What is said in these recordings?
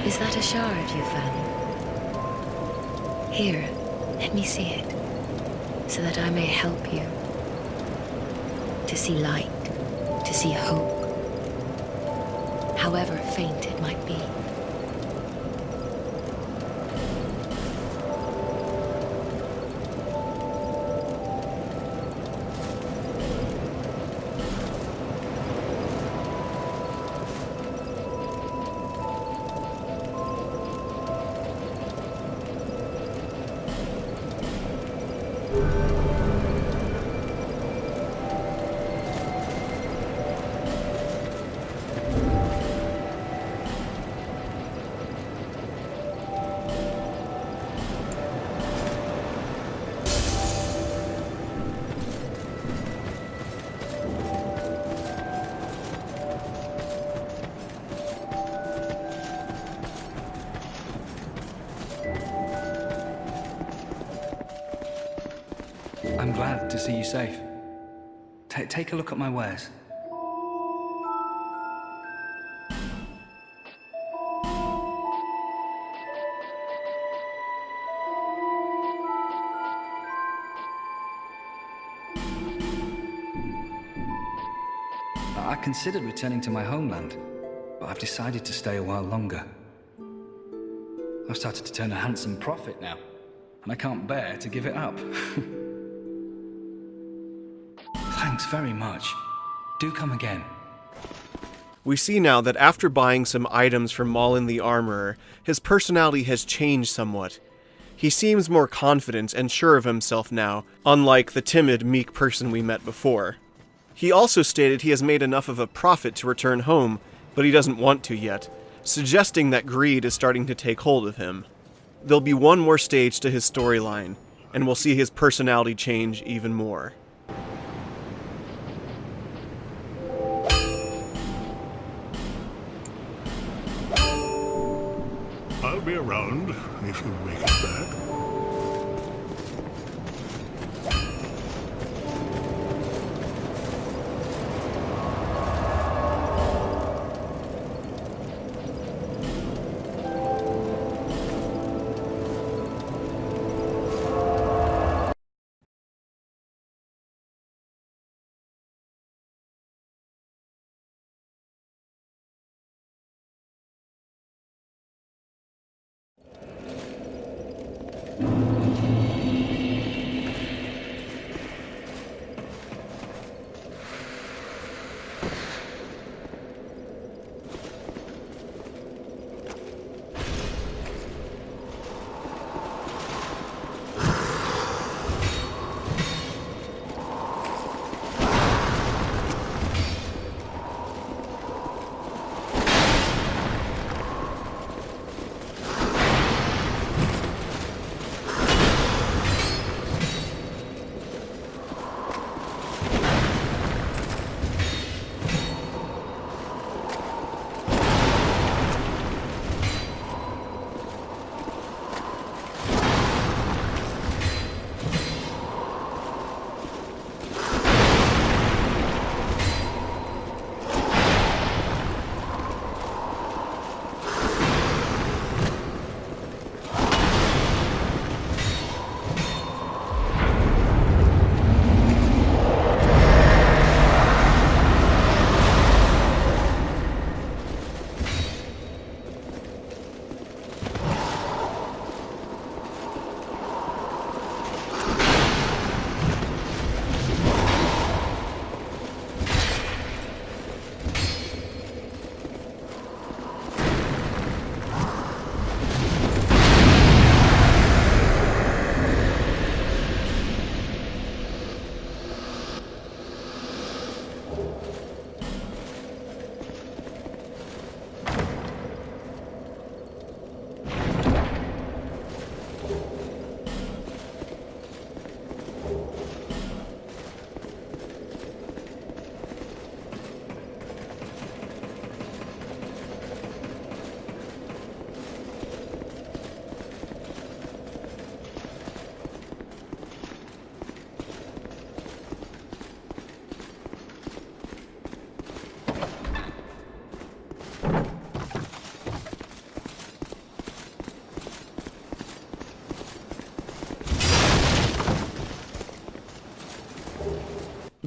Is that a shard you found? Here, let me see it, so that I may help you. To see light, to see hope, however faint it might be. I'm glad to see you safe. Take a look at my wares. I considered returning to my homeland, but I've decided to stay a while longer. I've started to turn a handsome profit now, and I can't bear to give it up. Thanks very much. Do come again. We see now that after buying some items from Malin the Armorer, his personality has changed somewhat. He seems more confident and sure of himself now, unlike the timid, meek person we met before. He also stated he has made enough of a profit to return home, but he doesn't want to yet, suggesting that greed is starting to take hold of him. There'll be one more stage to his storyline, and we'll see his personality change even more. I'll be around if you make it back.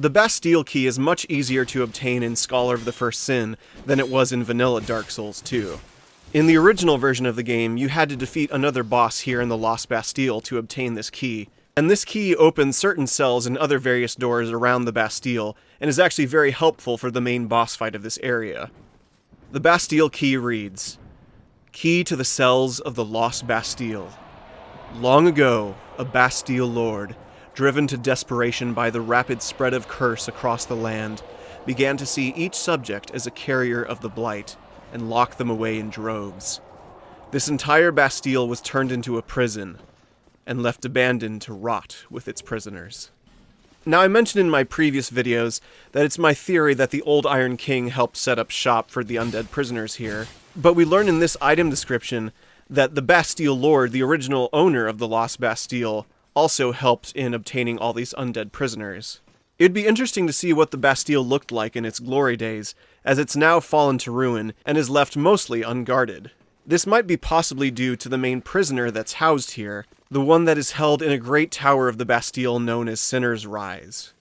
The Bastille key is much easier to obtain in Scholar of the First Sin than it was in vanilla Dark Souls 2. In the original version of the game, you had to defeat another boss here in the Lost Bastille to obtain this key, and this key opens certain cells and other various doors around the Bastille, and is actually very helpful for the main boss fight of this area. The Bastille key reads, "Key to the cells of the Lost Bastille. Long ago, a Bastille lord, driven to desperation by the rapid spread of curse across the land, began to see each subject as a carrier of the blight, and lock them away in droves. This entire Bastille was turned into a prison, and left abandoned to rot with its prisoners." Now, I mentioned in my previous videos that it's my theory that the old Iron King helped set up shop for the undead prisoners here, but we learn in this item description that the Bastille Lord, the original owner of the Lost Bastille, also helped in obtaining all these undead prisoners. It'd be interesting to see what the Bastille looked like in its glory days, as it's now fallen to ruin and is left mostly unguarded. This might be possibly due to the main prisoner that's housed here, the one that is held in a great tower of the Bastille known as Sinner's Rise.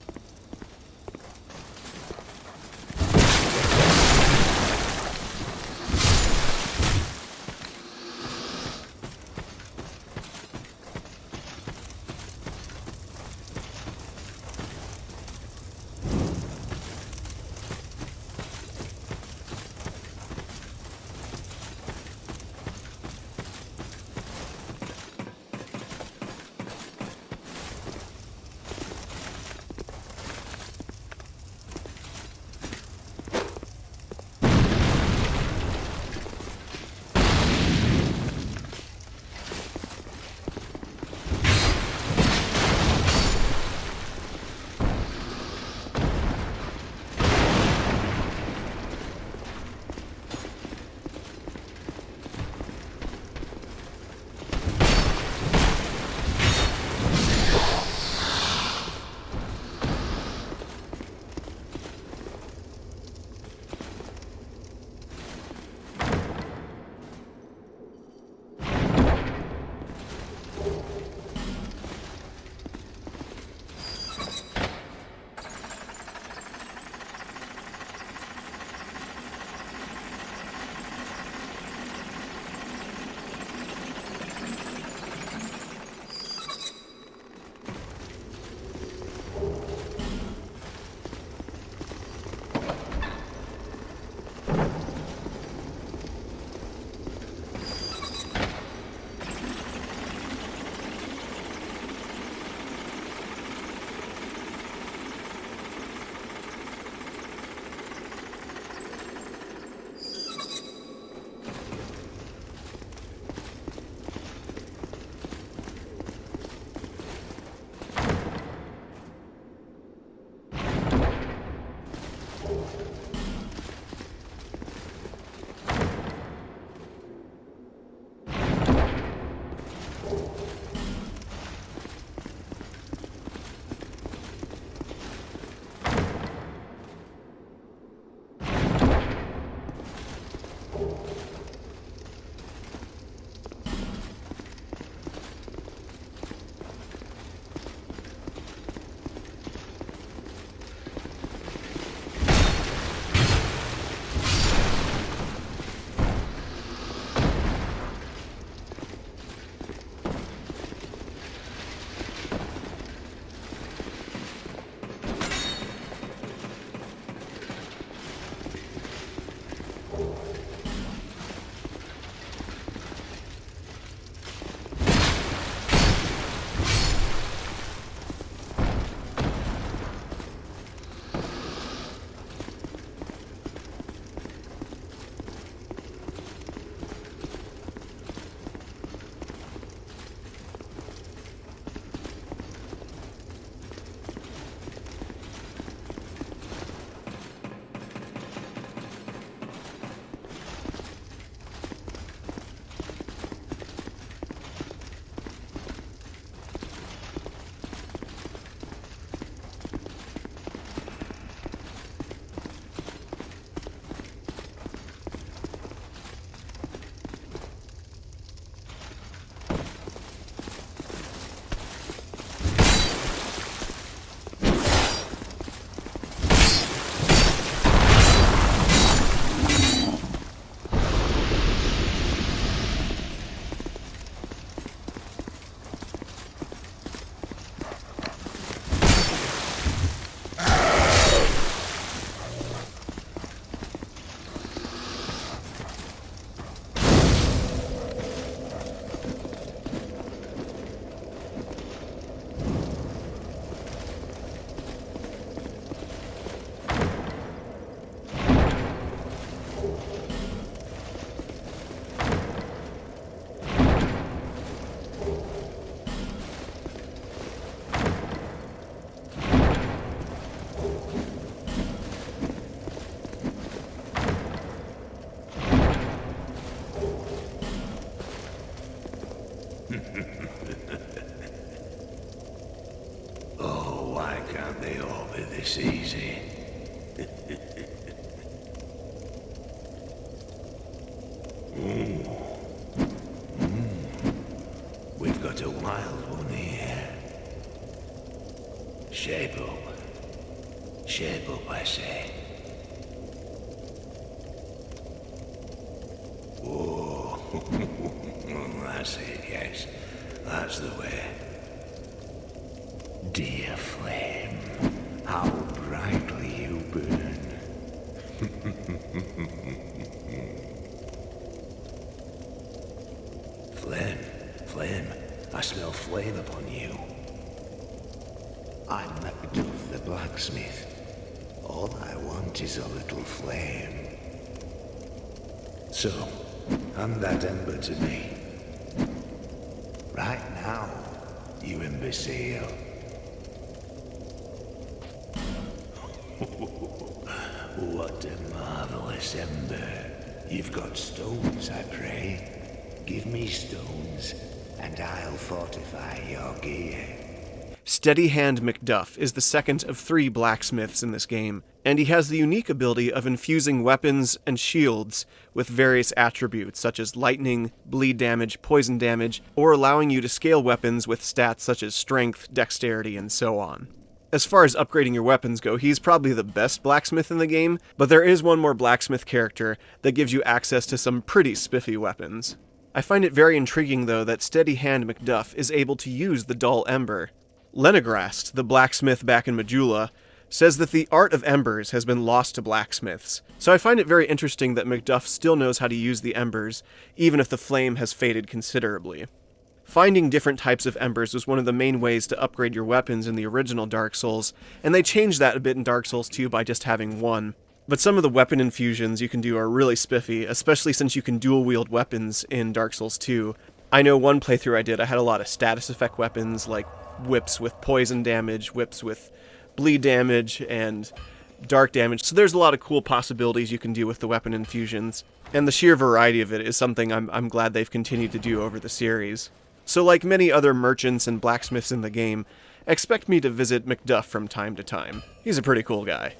Oh, why can't they all be this easy? We've got a wild one here. Shape up. Shape up, I say. Whoa. That's it, yes. That's the way. Dear flame, how brightly you burn. Flame, I smell flame upon you. I'm Macduff the blacksmith. All I want is a little flame. So, hand that ember to me. Right now, you imbecile. What a marvelous ember. You've got stones, I pray. Give me stones, and I'll fortify your gear. Steady Hand Macduff is the second of 3 blacksmiths in this game, and he has the unique ability of infusing weapons and shields with various attributes such as lightning, bleed damage, poison damage, or allowing you to scale weapons with stats such as strength, dexterity, and so on. As far as upgrading your weapons go, he's probably the best blacksmith in the game, but there is one more blacksmith character that gives you access to some pretty spiffy weapons. I find it very intriguing, though, that Steady Hand Macduff is able to use the dull ember. Lenegrast, the blacksmith back in Majula, says that the art of embers has been lost to blacksmiths, so I find it very interesting that Macduff still knows how to use the embers, even if the flame has faded considerably. Finding different types of embers was one of the main ways to upgrade your weapons in the original Dark Souls, and they changed that a bit in Dark Souls 2 by just having one. But some of the weapon infusions you can do are really spiffy, especially since you can dual-wield weapons in Dark Souls 2. I know one playthrough I did, I had a lot of status effect weapons, like whips with poison damage, whips with bleed damage, and dark damage, so there's a lot of cool possibilities you can do with the weapon infusions, and the sheer variety of it is something I'm glad they've continued to do over the series. So like many other merchants and blacksmiths in the game, expect me to visit Macduff from time to time. He's a pretty cool guy.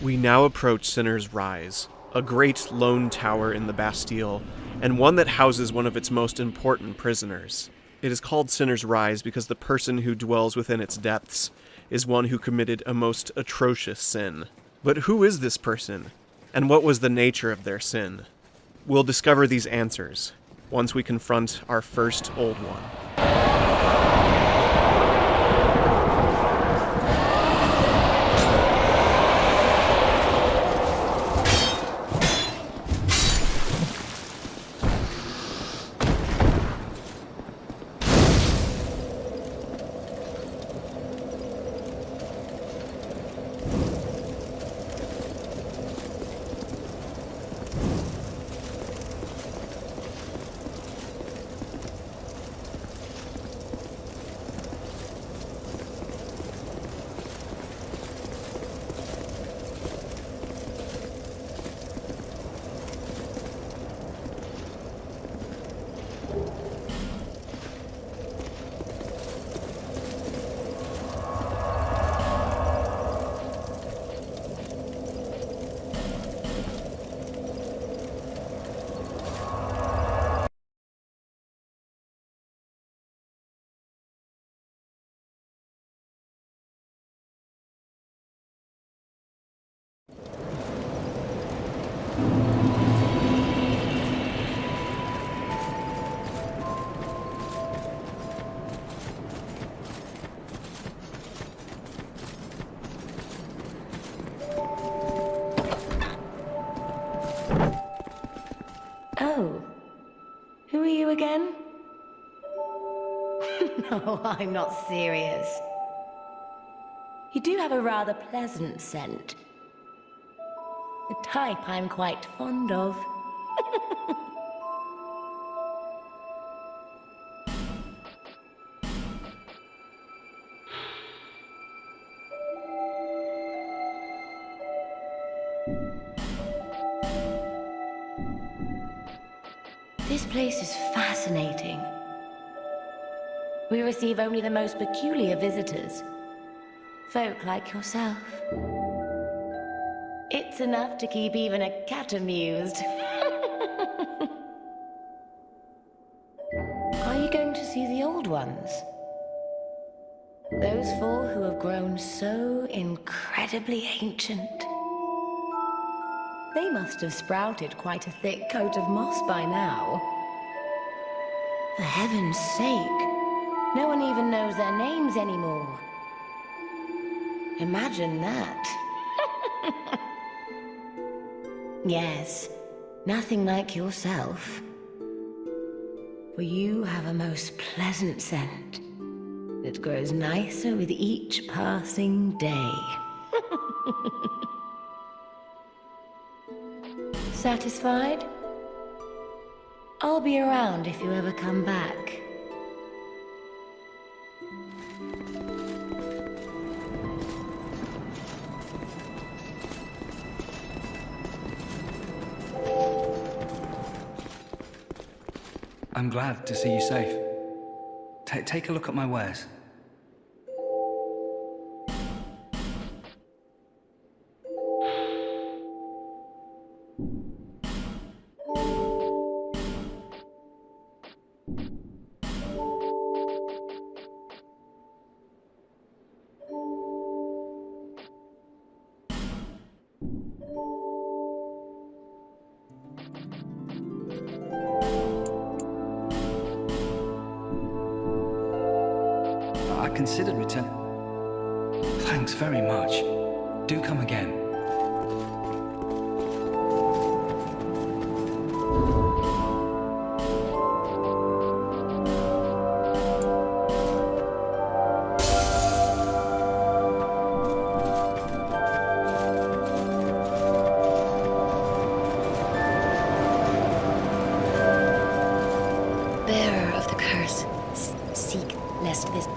We now approach Sinner's Rise, a great lone tower in the Bastille, and one that houses one of its most important prisoners. It is called Sinner's Rise because the person who dwells within its depths is one who committed a most atrocious sin. But who is this person, and what was the nature of their sin? We'll discover these answers once we confront our first Old One. Oh, who are you again? No, I'm not serious. You do have a rather pleasant scent. The type I'm quite fond of. This place is fascinating. We receive only the most peculiar visitors. Folk like yourself. It's enough to keep even a cat amused. Are you going to see the old ones? Those four who have grown so incredibly ancient. They must have sprouted quite a thick coat of moss by now. For heaven's sake, no one even knows their names anymore. Imagine that. Yes, nothing like yourself. For you have a most pleasant scent that grows nicer with each passing day. Satisfied? I'll be around if you ever come back. I'm glad to see you safe. Take a look at my wares. I considered return. Thanks very much. Do come again. Bearer of the curse, seek lest this...